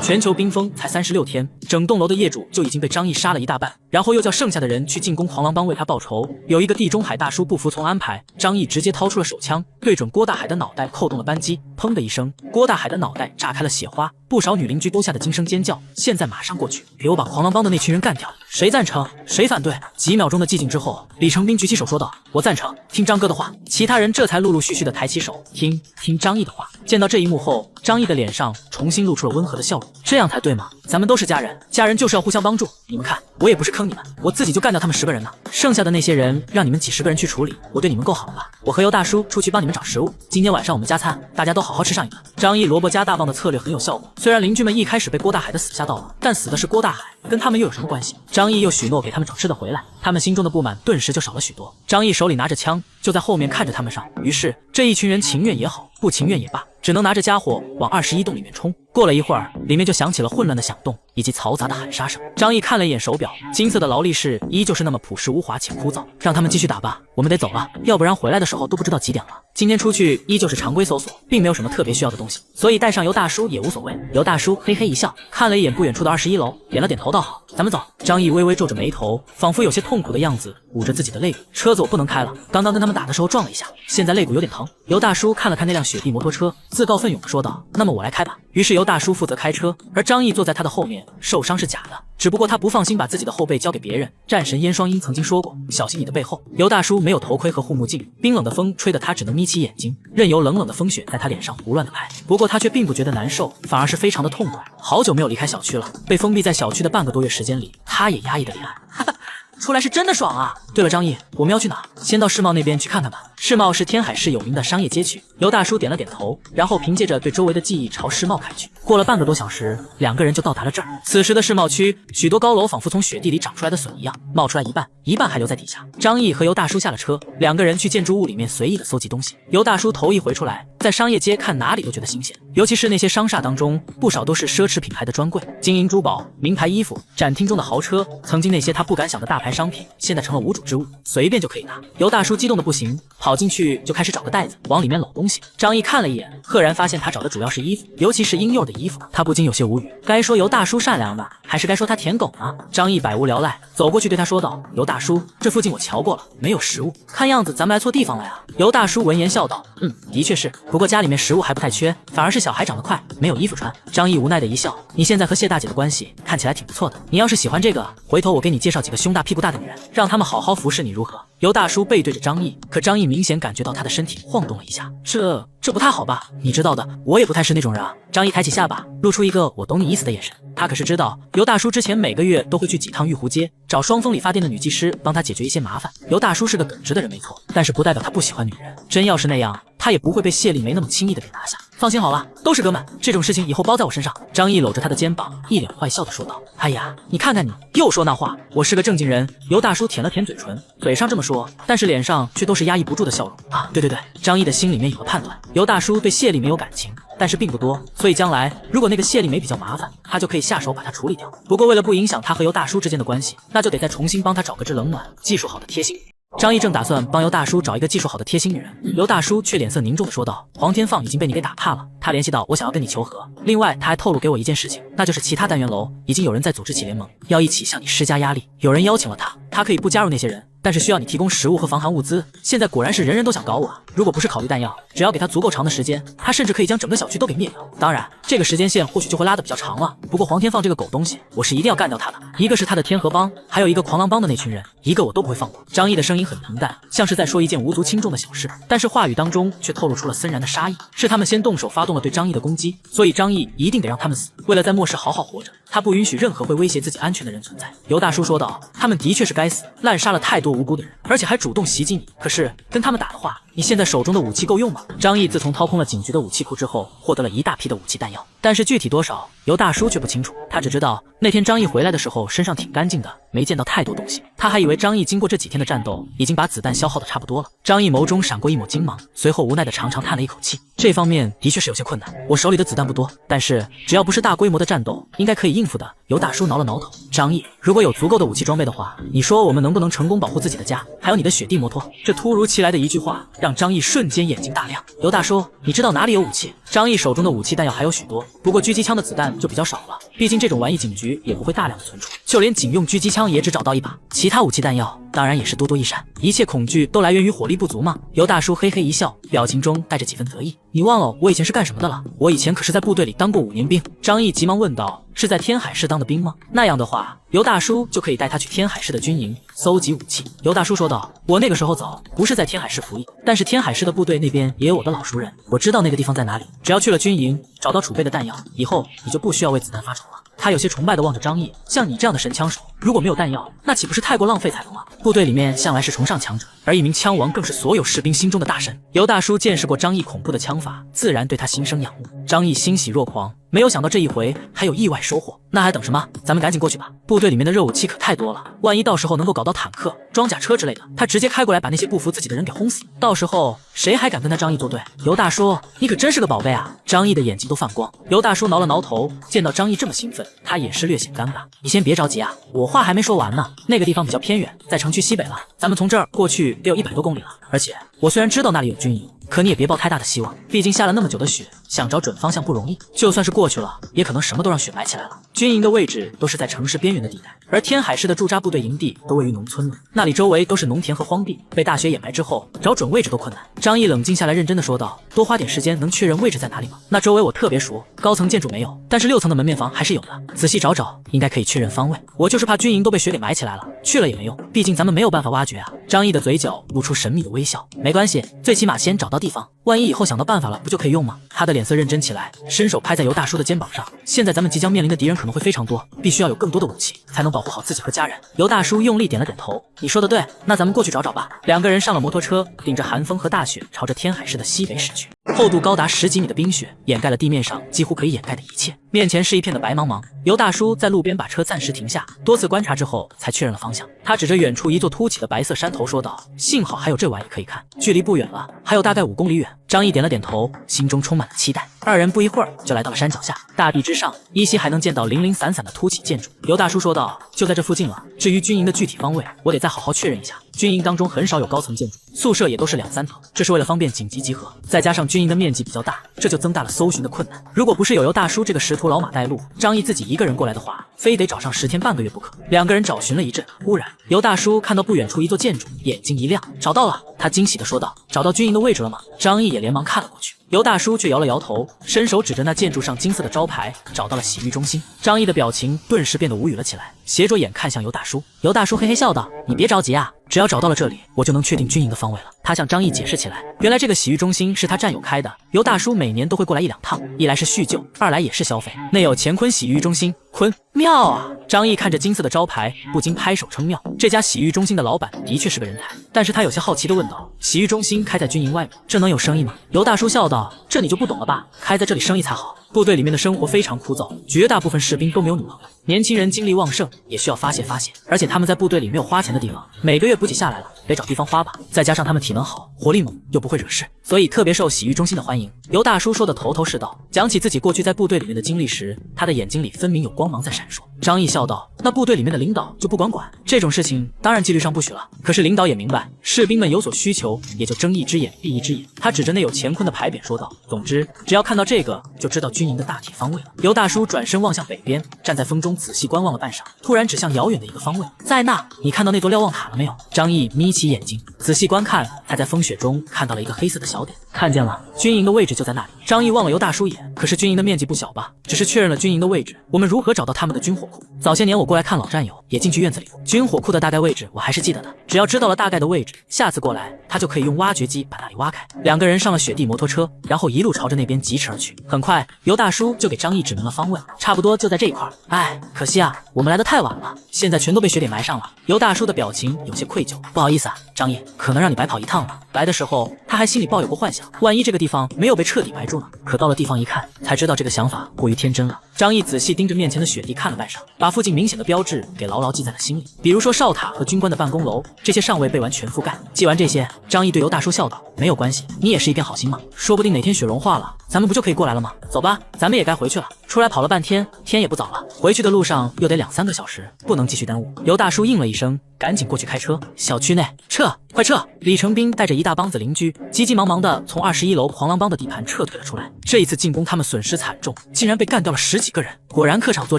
全球冰封才36天，整栋楼的业主就已经被张毅杀了一大半，然后又叫剩下的人去进攻狂狼帮为他报仇。有一个地中海大叔不服从安排，张毅直接掏出了手枪，对准郭大海的脑袋扣动了扳机，砰的一声，郭大海的脑袋炸开了血花，不少女邻居都吓得惊声尖叫。现在马上过去，给我把狂狼帮的那群人干掉！谁赞成？谁反对？几秒钟的寂静之后，李成斌举起手说道：“我赞成，听张哥的话。”其他人这才陆陆续续的抬起手，听张毅的话。见到这一幕后，张毅的脸上重新露出了温和的笑容。这样才对嘛，咱们都是家人，家人就是要互相帮助。你们看，我也不是坑你们，我自己就干掉他们10个人呢，剩下的那些人让你们几10个人去处理，我对你们够好了吧？我和尤大叔出去帮你们找食物，今天晚上我们加餐，大家都好好吃上一顿。张毅萝卜加大棒的策略很有效果，虽然邻居们一开始被郭大海的死吓到了，但死的是郭大海，跟他们又有什么关系？张毅又许诺给他们找吃的回来，他们心中的不满顿时就少了许多。张毅手里拿着枪，就在后面看着他们上，于是这一群人情愿也好，不情愿也罢，只能拿着家伙往21栋里面冲。过了一会儿，里面就响起了混乱的响动以及嘈杂的喊杀声。张毅看了一眼手表，金色的劳力士依旧是那么朴实无华且枯燥。让他们继续打吧，我们得走了，要不然回来的时候都不知道几点了。今天出去依旧是常规搜索，并没有什么特别需要的东西，所以带上尤大叔也无所谓。尤大叔嘿嘿一笑，看了一眼不远处的21楼，点了点头道好，咱们走。张毅微微皱着眉头，仿佛有些痛苦的样子，捂着自己的肋骨。车子我不能开了，刚刚跟他们打的时候撞了一下，现在肋骨有点疼。尤大叔看了看那辆雪地摩托车，自告奋勇地说道：“那么我来开吧。”于是尤大叔负责开车，而张毅坐在他的后面。受伤是假的，只不过他不放心把自己的后背交给别人。战神燕双鹰曾经说过，小心你的背后。尤大叔没有头盔和护目镜，冰冷的风吹得他只能眯起眼睛，任由冷冷的风雪在他脸上胡乱的拍。不过他却并不觉得难受，反而是非常的痛快。好久没有离开小区了，被封闭在小区的半个多月时间里，他也压抑得厉害。哈哈，出来是真的爽啊！对了，张毅，我们要去哪？先到世贸那边去看看吧。世贸是天海市有名的商业街区。尤大叔点了点头，然后凭借着对周围的记忆朝世贸开去。过了半个多小时，两个人就到达了这儿。此时的世贸区，许多高楼仿佛从雪地里长出来的笋一样，冒出来一半，一半还留在底下。张毅和尤大叔下了车，两个人去建筑物里面随意的搜集东西。尤大叔头一回出来，在商业街看哪里都觉得新鲜，尤其是那些商厦当中，不少都是奢侈品牌的专柜，金银珠宝、名牌衣服，展厅中的豪车，曾经那些他不敢想的大牌商品，现在成了无主之物，随便就可以拿。尤大叔激动的不行，跑进去就开始找个袋子往里面搂东西。张毅看了一眼，赫然发现他找的主要是衣服，尤其是婴幼儿的衣服，他不禁有些无语。该说尤大叔善良吧，还是该说他舔狗呢？张毅百无聊赖，走过去对他说道：“尤大叔，这附近我瞧过了，没有食物，看样子咱们来错地方了呀。”尤大叔闻言笑道：“的确是，不过家里面食物还不太缺，反而是小孩长得快，没有衣服穿。”张毅无奈的一笑：“你现在和谢大姐的关系看起来挺不错的，你要是喜欢这个，回头我给你介绍几个胸大屁股大的女人，让他们好好服侍你如何？”尤大叔背对着张毅，可张毅明显感觉到他的身体晃动了一下，这不太好吧？你知道的，我也不太是那种人啊。张毅抬起下巴，露出一个我懂你意思的眼神。他可是知道尤大叔之前每个月都会去几趟玉湖街，找双峰理发店的女技师帮他解决一些麻烦。尤大叔是个耿直的人没错，但是不代表他不喜欢女人。真要是那样，他也不会被谢丽梅那么轻易的给拿下。放心好了，都是哥们，这种事情以后包在我身上。张毅搂着他的肩膀，一脸坏笑的说道：“哎呀，你看看你，又说那话，我是个正经人。”尤大叔舔了舔嘴唇，嘴上这么说，但是脸上却都是压抑不住的笑容啊！对，张毅的心里面有了判断，尤大叔对谢丽梅有感情，但是并不多，所以将来如果那个谢丽梅比较麻烦，他就可以下手把她处理掉。不过为了不影响他和尤大叔之间的关系，那就得再重新帮他找个知冷暖、技术好的贴心。张毅正打算帮尤大叔找一个技术好的贴心女人，尤大叔却脸色凝重地说道：“黄天放已经被你给打怕了，他联系到我想要跟你求和。另外，他还透露给我一件事情，那就是其他单元楼已经有人在组织起联盟，要一起向你施加压力。有人邀请了他，他可以不加入那些人，但是需要你提供食物和防寒物资。现在果然是人人都想搞我啊！如果不是考虑弹药，只要给他足够长的时间，他甚至可以将整个小区都给灭掉。当然，这个时间线或许就会拉得比较长了。不过黄天放这个狗东西，我是一定要干掉他的。一个是他的天河帮，还有一个狂狼帮的那群人，一个我都不会放过。”张毅的声音很平淡，像是在说一件无足轻重的小事，但是话语当中却透露出了森然的杀意。是他们先动手发动了对张毅的攻击，所以张毅一定得让他们死。为了在末世好好活着，他不允许任何会威胁自己安全的人存在。尤大叔说道：“他们的确是该死，滥杀了太多无辜的人，而且还主动袭击你。可是跟他们打的话，你现在手中的武器够用吗？”张毅自从掏空了警局的武器库之后，获得了一大批的武器弹药，但是具体多少，尤大叔却不清楚。他只知道那天张毅回来的时候身上挺干净的，没见到太多东西。他还以为张毅经过这几天的战斗，已经把子弹消耗的差不多了。张毅眸中闪过一抹金芒，随后无奈的长长叹了一口气。这方面的确是有些困难，我手里的子弹不多，但是只要不是大规模的战斗，应该可以应付的。尤大叔挠了挠头，张毅，如果有足够的武器装备的话，你说我们能不能成功保护自己的家，还有你的雪地摩托？这突如其来的一句话让张毅瞬间眼睛大亮。尤大叔，你知道哪里有武器？张毅手中的武器弹药还有许多，不过狙击枪的子弹就比较少了，毕竟这种玩意警局也不会大量的存储，就连警用狙击枪也只找到一把，其他武器弹药当然也是多多益善。一切恐惧都来源于火力不足嘛。尤大叔嘿嘿一笑，表情中带着几分得意。你忘了我以前是干什么的了？我以前可是在部队里当过5年兵。张毅急忙问道。是在天海市当的兵吗？那样的话，尤大叔就可以带他去天海市的军营搜集武器。尤大叔说道：“我那个时候走，不是在天海市服役，但是天海市的部队那边也有我的老熟人，我知道那个地方在哪里。只要去了军营，找到储备的弹药，以后你就不需要为子弹发愁了。”他有些崇拜地望着张毅，像你这样的神枪手，如果没有弹药，那岂不是太过浪费才能了？部队里面向来是崇尚强者，而一名枪王更是所有士兵心中的大神。尤大叔见识过张毅恐怖的枪法，自然对他心生仰慕。张毅欣喜若狂，没有想到这一回还有意外收获，那还等什么？咱们赶紧过去吧！部队里面的热武器可太多了，万一到时候能够搞到坦克、装甲车之类的，他直接开过来把那些不服自己的人给轰死，到时候谁还敢跟他张毅作对？尤大叔，你可真是个宝贝啊！张毅的眼睛都放光。尤大叔挠了挠头，见到张毅这么兴奋，他也是略显尴尬。你先别着急啊，我话还没说完呢。那个地方比较偏远，在城区西北了，咱们从这儿过去得有100多公里了。而且我虽然知道那里有军营，可你也别抱太大的希望，毕竟下了那么久的雪，想找准方向不容易。就算是过去了，也可能什么都让雪埋起来了。军营的位置都是在城市边缘的地带，而天海市的驻扎部队营地都位于农村了，那里周围都是农田和荒地，被大雪掩埋之后，找准位置都困难。张毅冷静下来，认真的说道：“多花点时间，能确认位置在哪里吗？”那周围我特别熟，高层建筑没有，但是6层的门面房还是有的，仔细找找，应该可以确认方位。我就是怕军营都被雪给埋起来了，去了也没用，毕竟咱们没有办法挖掘啊。张毅的嘴角露出神秘的微笑，没关系，最起码先找到地方，万一以后想到办法了，不就可以用吗？他的脸色认真起来，伸手拍在尤大叔的肩膀上。现在咱们即将面临的敌人可能会非常多，必须要有更多的武器，才能保护好自己和家人。尤大叔用力点了点头，你说的对，那咱们过去找找吧。2个人上了摩托车，顶着寒风和大雪，朝着天海市的西北驶去。厚度高达10几米的冰雪掩盖了地面上几乎可以掩盖的一切，面前是一片的白茫茫。尤大叔在路边把车暂时停下，多次观察之后才确认了方向。他指着远处一座凸起的白色山头说道：“幸好还有这玩意可以看，距离不远了，还有大概5公里远。”张毅点了点头，心中充满了期待。2人不一会儿就来到了山脚下，大地之上依稀还能见到零零散散的凸起建筑。尤大叔说道：“就在这附近了。至于军营的具体方位，我得再好好确认一下。军营当中很少有高层建筑，宿舍也都是2、3层，这是为了方便紧急集合。再加上军营的面积比较大，这就增大了搜寻的困难。如果不是有尤大叔这个识途老马带路，张毅自己一个人过来的话，非得找上10天半个月不可。”2个人找寻了一阵，忽然尤大叔看到不远处一座建筑，眼睛一亮，找到了。他惊喜地说道：“找到军营的位置了吗？”张毅也连忙看了过去，尤大叔却摇了摇头，伸手指着那建筑上金色的招牌，找到了洗浴中心。张毅的表情顿时变得无语了起来，斜着眼看向尤大叔。尤大叔嘿嘿笑道：“你别着急啊，只要找到了这里，我就能确定军营的方位了。”他向张毅解释起来，原来这个洗浴中心是他战友开的，尤大叔每年都会过来1、2趟，一来是叙旧，2来也是消费。内有乾坤洗浴中心，坤妙啊！张毅看着金色的招牌，不禁拍手称妙。这家洗浴中心的老板的确是个人才，但是他有些好奇地问道：“洗浴中心开在军营外面，这能有生意吗？”尤大叔笑道：“这你就不懂了吧？开在这里生意才好。部队里面的生活非常枯燥，绝大部分士兵都没有女朋友，年轻人精力旺盛，也需要发泄发泄。而且他们在部队里没有花钱的地方，每个月补给下来了，得找地方花吧。再加上他们体能好，活力猛，又不会惹事，所以特别受洗浴中心的欢迎。”尤大叔说的头头是道，讲起自己过去在部队里面的经历时，他的眼睛里分明有光芒在闪烁。张毅笑道：“那部队里面的领导就不管这种事情，当然纪律上不许了。可是领导也明白，士兵们有所需求，也就睁一只眼闭一只眼。”他指着那有乾坤的牌匾说道：“总之，只要看到这个，就知道军营的大体方位了。”尤大叔转身望向北边，站在风中仔细观望了半晌，突然指向遥远的一个方位：“在那，你看到那座瞭望塔了没有？”张毅眯起眼睛，仔细观看，才在风雪中看到了一个黑色的小点。看见了，军营的位置就在那里。张毅望了尤大叔一眼，可是军营的面积不小吧？只是确认了军营的位置，我们如何找到他们的军火库？早些年我过来看老战友，也进去院子里过，军火库的大概位置我还是记得的。只要知道了大概的位置，下次过来他就可以用挖掘机把那里挖开。2个人上了雪地摩托车，然后一路朝着那边疾驰而去。很快，尤大叔就给张毅指明了方位，差不多就在这一块。哎，可惜啊，我们来得太晚了，现在全都被雪给埋上了。尤大叔的表情有些愧疚，不好意思啊，张毅，可能让你白跑一趟了。来的时候他还心里抱有过幻想，万一这个地方没有被彻底埋住呢？可到了地方一看，才知道这个想法过于天真了。张毅仔细盯着面前的雪地看了半晌，把附近明显的标志给牢牢记在了心里，比如说哨塔和军官的办公楼，这些尚未被完全覆盖。记完这些，张毅对尤大叔笑道：“没有关系，你也是一片好心嘛，说不定哪天雪融化了，咱们不就可以过来了吗？走吧，咱们也该回去了。出来跑了半天，天也不早了，回去的路上又得2-3个小时，不能继续耽误。尤大叔应了一声，赶紧过去开车。小区内，撤，快撤！李成斌带着一大帮子邻居，急急忙忙的从21楼狂狼帮的地盘撤退了出来。这一次进攻，他们损失惨重，竟然被干掉了10几个人。果然客场作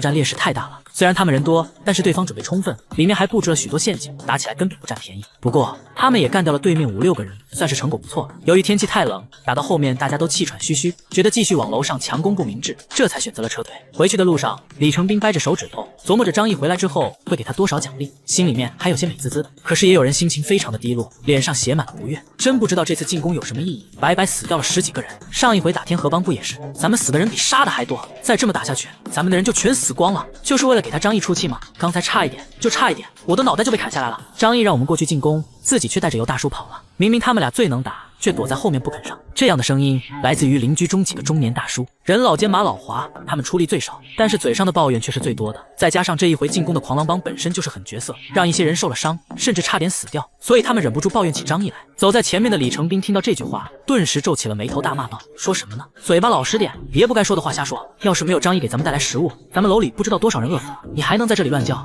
战劣势太大了，虽然他们人多，但是对方准备充分，里面还布置了许多陷阱，打起来根本不占便宜。不过他们也干掉了对面5-6个人，算是成果不错。由于天气太冷，打到后面大家都气喘吁吁，觉得继续往楼上强攻不明智，这才选择了撤退。回去的路上，李成斌掰着手指头，琢磨着张毅回来之后会给他多少奖励，心里面还有些美滋滋的。可是也有人心情非常的低落，脸上写满了不悦，真不知道这次进攻有什么意义，白白死掉了10几个人。上一回打天河帮不也是，咱们死的人比杀的还多，再这么打下去，咱们的人就全死光了，就是为了给他张毅出气吗？刚才差一点，就差一点，我的脑袋就被砍下来了。张毅让我们过去进攻，自己却带着尤大叔跑了，明明他们俩最能打，却躲在后面不肯上。这样的声音来自于邻居中几个中年大叔，人老奸马老滑，他们出力最少，但是嘴上的抱怨却是最多的。再加上这一回进攻的狂狼帮本身就是狠角色，让一些人受了伤，甚至差点死掉，所以他们忍不住抱怨起张毅来。走在前面的李成斌听到这句话，顿时皱起了眉头，大骂道：“说什么呢？嘴巴老实点，别不该说的话瞎说。要是没有张毅给咱们带来食物，咱们楼里不知道多少人饿死了，你还能在这里乱叫？”